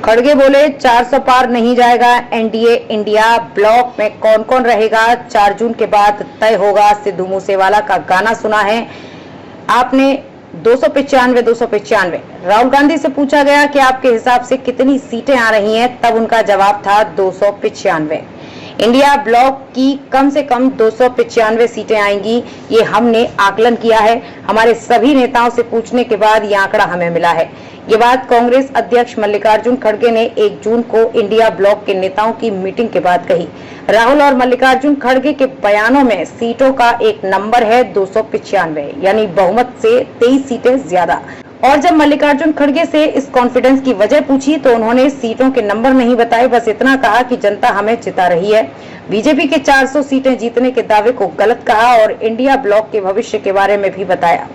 खड़गे बोले 400 पार नहीं जाएगा एनडीए। इंडिया ब्लॉक में कौन कौन रहेगा 4 जून के बाद तय होगा। सिद्धू मूसेवाला का गाना सुना है आपने। 295 राहुल गांधी से पूछा गया कि आपके हिसाब से कितनी सीटें आ रही हैं, तब उनका जवाब था 295। इंडिया ब्लॉक की कम से कम 295 सीटें आएंगी, ये हमने आकलन किया है। हमारे सभी नेताओं से पूछने के बाद ये आंकड़ा हमें मिला है। ये बात कांग्रेस अध्यक्ष मल्लिकार्जुन खड़गे ने 1 जून को इंडिया ब्लॉक के नेताओं की मीटिंग के बाद कही। राहुल और मल्लिकार्जुन खड़गे के बयानों में सीटों का एक नंबर है 295, यानी बहुमत से 23 सीटें ज्यादा। और जब मल्लिकार्जुन खड़गे से इस कॉन्फिडेंस की वजह पूछी तो उन्होंने सीटों के नंबर नहीं बताए, बस इतना कहा कि जनता हमें जिता रही है। बीजेपी के 400 सीटें जीतने के दावे को गलत कहा और इंडिया ब्लॉक के भविष्य के बारे में भी बताया।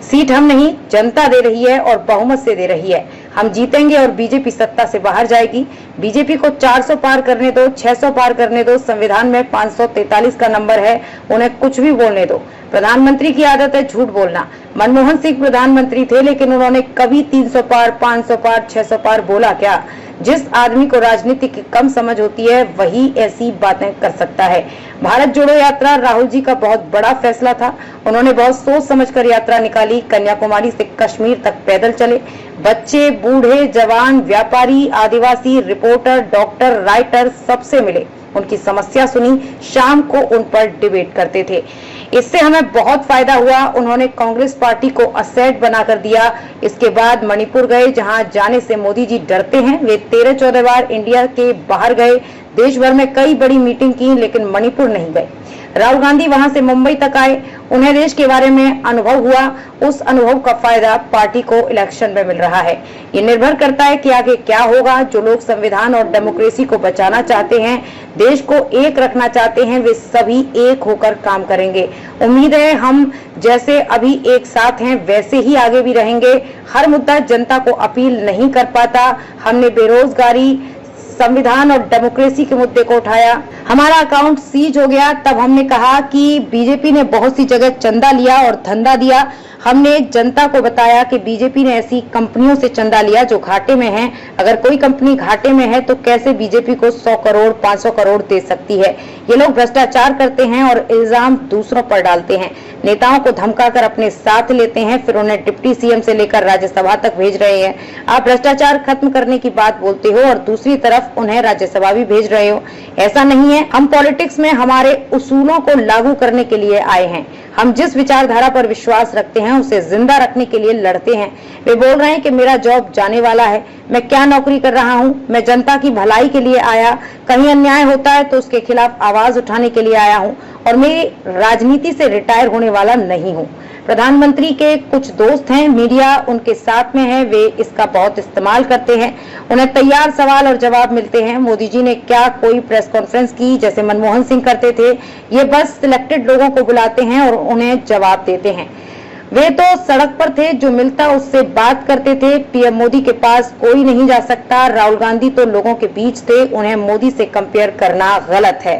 सीट हम नहीं, जनता दे रही है और बहुमत से दे रही है। हम जीतेंगे और बीजेपी सत्ता से बाहर जाएगी। बीजेपी को 400 पार करने दो, 600 पार करने दो। संविधान में 543 का नंबर है, उन्हें कुछ भी बोलने दो। प्रधानमंत्री की आदत है झूठ बोलना। मनमोहन सिंह प्रधानमंत्री थे, लेकिन उन्होंने कभी 300 पार, 500 पार, 600 पार बोला क्या? जिस आदमी को राजनीति की कम समझ होती है वही ऐसी बातें कर सकता है। भारत जोड़ो यात्रा राहुल जी का बहुत बड़ा फैसला था। उन्होंने बहुत सोच समझकर यात्रा निकाली। कन्याकुमारी से कश्मीर तक पैदल चले। बच्चे, बूढ़े, जवान, व्यापारी, आदिवासी, रिपोर्टर, डॉक्टर, राइटर सबसे मिले, उनकी समस्या सुनी, शाम को उन पर डिबेट करते थे। इससे हमें बहुत फायदा हुआ। उन्होंने कांग्रेस पार्टी को असेट बनाकर दिया। इसके बाद मणिपुर गए, जहां जाने से मोदी जी डरते हैं। वे 13-14 बार इंडिया के बाहर गए, देश भर में कई बड़ी मीटिंग की, लेकिन मणिपुर नहीं गए। राहुल गांधी वहां से मुंबई तक आए, उन्हें देश के बारे में अनुभव हुआ। उस अनुभव का फायदा पार्टी को इलेक्शन में मिल रहा है। ये निर्भर करता है कि आगे क्या होगा। जो लोग संविधान और डेमोक्रेसी को बचाना चाहते हैं, देश को एक रखना चाहते हैं, वे सभी एक होकर काम करेंगे। उम्मीद है हम जैसे अभी एक साथ हैं वैसे ही आगे भी रहेंगे। हर मुद्दा जनता को अपील नहीं कर पाता। हमने बेरोजगारी, संविधान और डेमोक्रेसी के मुद्दे को उठाया। हमारा अकाउंट सीज हो गया, तब हमने कहा कि बीजेपी ने बहुत सी जगह चंदा लिया और धंधा दिया। हमने जनता को बताया कि बीजेपी ने ऐसी कंपनियों से चंदा लिया जो घाटे में हैं। अगर कोई कंपनी घाटे में है तो कैसे बीजेपी को 100 करोड़, 500 करोड़ दे सकती है? ये लोग भ्रष्टाचार करते हैं और इल्जाम दूसरों पर डालते हैं। नेताओं को धमकाकर अपने साथ लेते हैं, फिर उन्हें डिप्टी सीएम से लेकर राज्यसभा तक भेज रहे हैं। आप भ्रष्टाचार खत्म करने की बात बोलते हो और दूसरी तरफ उन्हें राज्यसभा भी भेज रहे हो। ऐसा नहीं है। हम पॉलिटिक्स में हमारे उसूलों को लागू करने के लिए आए हैं। हम जिस विचारधारा पर विश्वास रखते हैं उसे जिंदा रखने के लिए लड़ते हैं। वे बोल रहे हैं कि मेरा जॉब जाने वाला है। मैं क्या नौकरी कर रहा हूं? मैं जनता की भलाई के लिए आया। कहीं अन्याय होता है तो उसके खिलाफ आवाज उठाने के लिए आया हूं और मैं राजनीति से रिटायर होने वाला नहीं हूं। प्रधानमंत्री के कुछ दोस्त हैं, मीडिया उनके साथ में है, वे इसका बहुत इस्तेमाल करते हैं। उन्हें तैयार सवाल और जवाब मिलते हैं। मोदी जी ने क्या कोई प्रेस कॉन्फ्रेंस की जैसे मनमोहन सिंह करते थे? ये बस सिलेक्टेड लोगों को बुलाते हैं और उन्हें जवाब देते हैं। वे तो सड़क पर थे, जो मिलता उससे बात करते थे। पीएम मोदी के पास कोई नहीं जा सकता। राहुल गांधी तो लोगों के बीच थे, उन्हें मोदी से कंपेयर करना गलत है।